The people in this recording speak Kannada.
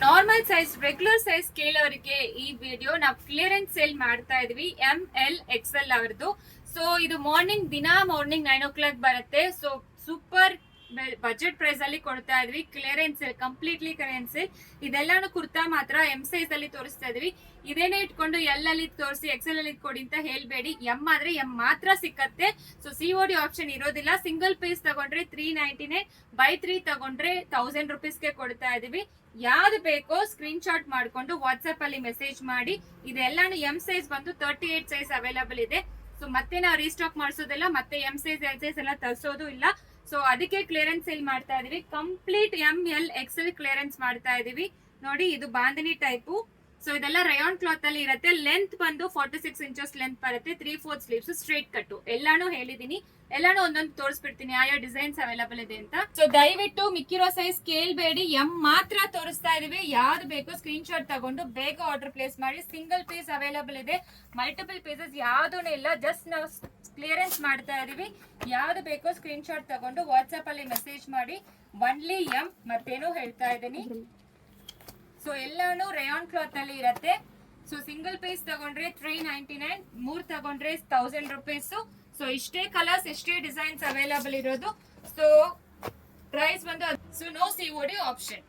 ನಾರ್ಮಲ್ ಸೈಜ್ ರೆಗ್ಯುಲರ್ ಸೈಜ್ ಕೇಳೋರಿಗೆ ಈ ವಿಡಿಯೋ ನಾವು ಕ್ಲಿಯರೆನ್ಸ್ ಸೇಲ್ ಮಾಡ್ತಾ ಇದೀವಿ ML XL ಅವರದು. ಸೊ ಇದು ಮಾರ್ನಿಂಗ್ 9 o'clock ಬರುತ್ತೆ. ಸೊ ಸೂಪರ್ ಬಜೆಟ್ ಪ್ರೈಸ್ ಅಲ್ಲಿ ಕೊಡ್ತಾ ಇದ್ವಿ. Clearance sale, completely clearance sale. ಇದೆಲ್ಲಾನು ಕುರ್ತಾ ಮಾತ್ರ ಎಂ ಸೈಜ್ ಅಲ್ಲಿ ತೋರಿಸ್ತಾ ಇದೀವಿ. ಇದೇನೇ ಇಟ್ಕೊಂಡು ಎಲ್ ಅಲ್ಲಿ ತೋರಿಸಿ ಎಕ್ಸೆಲ್ ಅಲ್ಲಿ ಕೊಡಿ ಅಂತ ಹೇಳ್ಬೇಡಿ. ಎಂ ಆದ್ರೆ ಎಂ ಮಾತ್ರ ಸಿಕ್ಕತ್ತೆ. ಸೊ COD ಆಪ್ಷನ್ ಇರೋದಿಲ್ಲ. ಸಿಂಗಲ್ ಪೀಸ್ ತಗೊಂಡ್ರೆ 399, ಬೈ 3 ತಗೊಂಡ್ರೆ 1000 rupeesಗೆ ಕೊಡ್ತಾ ಇದೀವಿ. ಯಾವ್ದು ಬೇಕೋ ಸ್ಕ್ರೀನ್ ಶಾಟ್ ಮಾಡ್ಕೊಂಡು ವಾಟ್ಸ್ಆಪ್ ಅಲ್ಲಿ ಮೆಸೇಜ್ ಮಾಡಿ. ಇದೆಲ್ಲಾನು ಎಂ ಸೈಜ್ ಬಂದು 38 ಸೈಜ್ ಅವೈಲಬಲ್ ಇದೆ. ಸೊ ಮತ್ತೆ ನಾವು ರೀಸ್ಟಾಕ್ ಮಾಡಿಸೋದಿಲ್ಲ, ಮತ್ತೆ ಎಂ ಸೈಜ್ ಎಲ್ ಸೈಜ್ ಎಲ್ಲ ತರಿಸೋದು ಇಲ್ಲ. ಸೊ ಅದಕ್ಕೆ ಕ್ಲಿಯರೆನ್ಸ್ ಸೇಲ್ ಮಾಡ್ತಾ ಇದೀವಿ. ಕಂಪ್ಲೀಟ್ ML XL ಕ್ಲಿಯರೆನ್ಸ್ ಮಾಡ್ತಾ ಇದೀವಿ. ನೋಡಿ, ಇದು ಬಾಂಧನಿ ಟೈಪು. ಸೊ ಇದೆಲ್ಲ ರಯಾನ್ ಕ್ಲಾತ್ ಅಲ್ಲಿ ಇರುತ್ತೆ. ಲೆಂತ್ ಬಂದು 46 inches ಲೆಂತ್ ಬರುತ್ತೆ. 3/4 ಸ್ಲೀವ್ಸ್, ಸ್ಟ್ರೇಟ್ ಕಟ್. ಎಲ್ಲಾನು ಹೇಳಿದೀನಿ, ಎಲ್ಲಾನು ಒಂದೊಂದು ತೋರಿಸ್ಬಿಡ್ತೀನಿ ಯಾವ ಡಿಸೈನ್ಸ್ ಅವೈಲಬಲ್ ಇದೆ ಅಂತ. ಸೊ ದಯವಿಟ್ಟು ಮಿಕ್ಕಿರೋ ಸೈಜ್ ಕೇಳ್ಬೇಡಿ, ಎಂ ಮಾತ್ರ ತೋರಿಸ್ತಾ ಇದೀವಿ. ಯಾವ್ದು ಬೇಕೋ ಸ್ಕ್ರೀನ್ ಶಾಟ್ ತಗೊಂಡು ಬೇಗ ಆರ್ಡರ್ ಪ್ಲೇಸ್ ಮಾಡಿ. ಸಿಂಗಲ್ ಪೀಸ್ ಅವೈಲಬಲ್ ಇದೆ, ಮಲ್ಟಿಪಲ್ ಪೀಸಸ್ ಯಾವ್ದೂ ಇಲ್ಲ. ಜಸ್ಟ್ ನಾವು ಕ್ಲಿಯರೆನ್ಸ್ ಮಾಡ್ತಾ ಇದೀವಿ. ಯಾವ್ದು ಬೇಕೋ ಸ್ಕ್ರೀನ್ ಶಾಟ್ ತಗೊಂಡು ವಾಟ್ಸ್ಆಪ್ ಅಲ್ಲಿ ಮೆಸೇಜ್ ಮಾಡಿ. ಒನ್ಲಿ ಎಂ, ಮತ್ತೇನೋ ಹೇಳ್ತಾ ಇದ್ದೀನಿ. ಸೊ ಎಲ್ಲಾನು ರೇಯಾನ್ ಕ್ಲಾತ್ ಅಲ್ಲಿ ಇರುತ್ತೆ. ಸೊ ಸಿಂಗಲ್ ಪೀಸ್ ತಗೊಂಡ್ರೆ 399, 3 ತಗೊಂಡ್ರೆ 1000 rupees. ಸೊ ಇಷ್ಟೇ ಕಲರ್ಸ್, ಇಷ್ಟೇ ಡಿಸೈನ್ಸ್ ಅವೈಲಬಲ್ ಇರೋದು. ಸೊ ಪ್ರೈಸ್ ಬಂದು ನೋ COD ಆಪ್ಷನ್.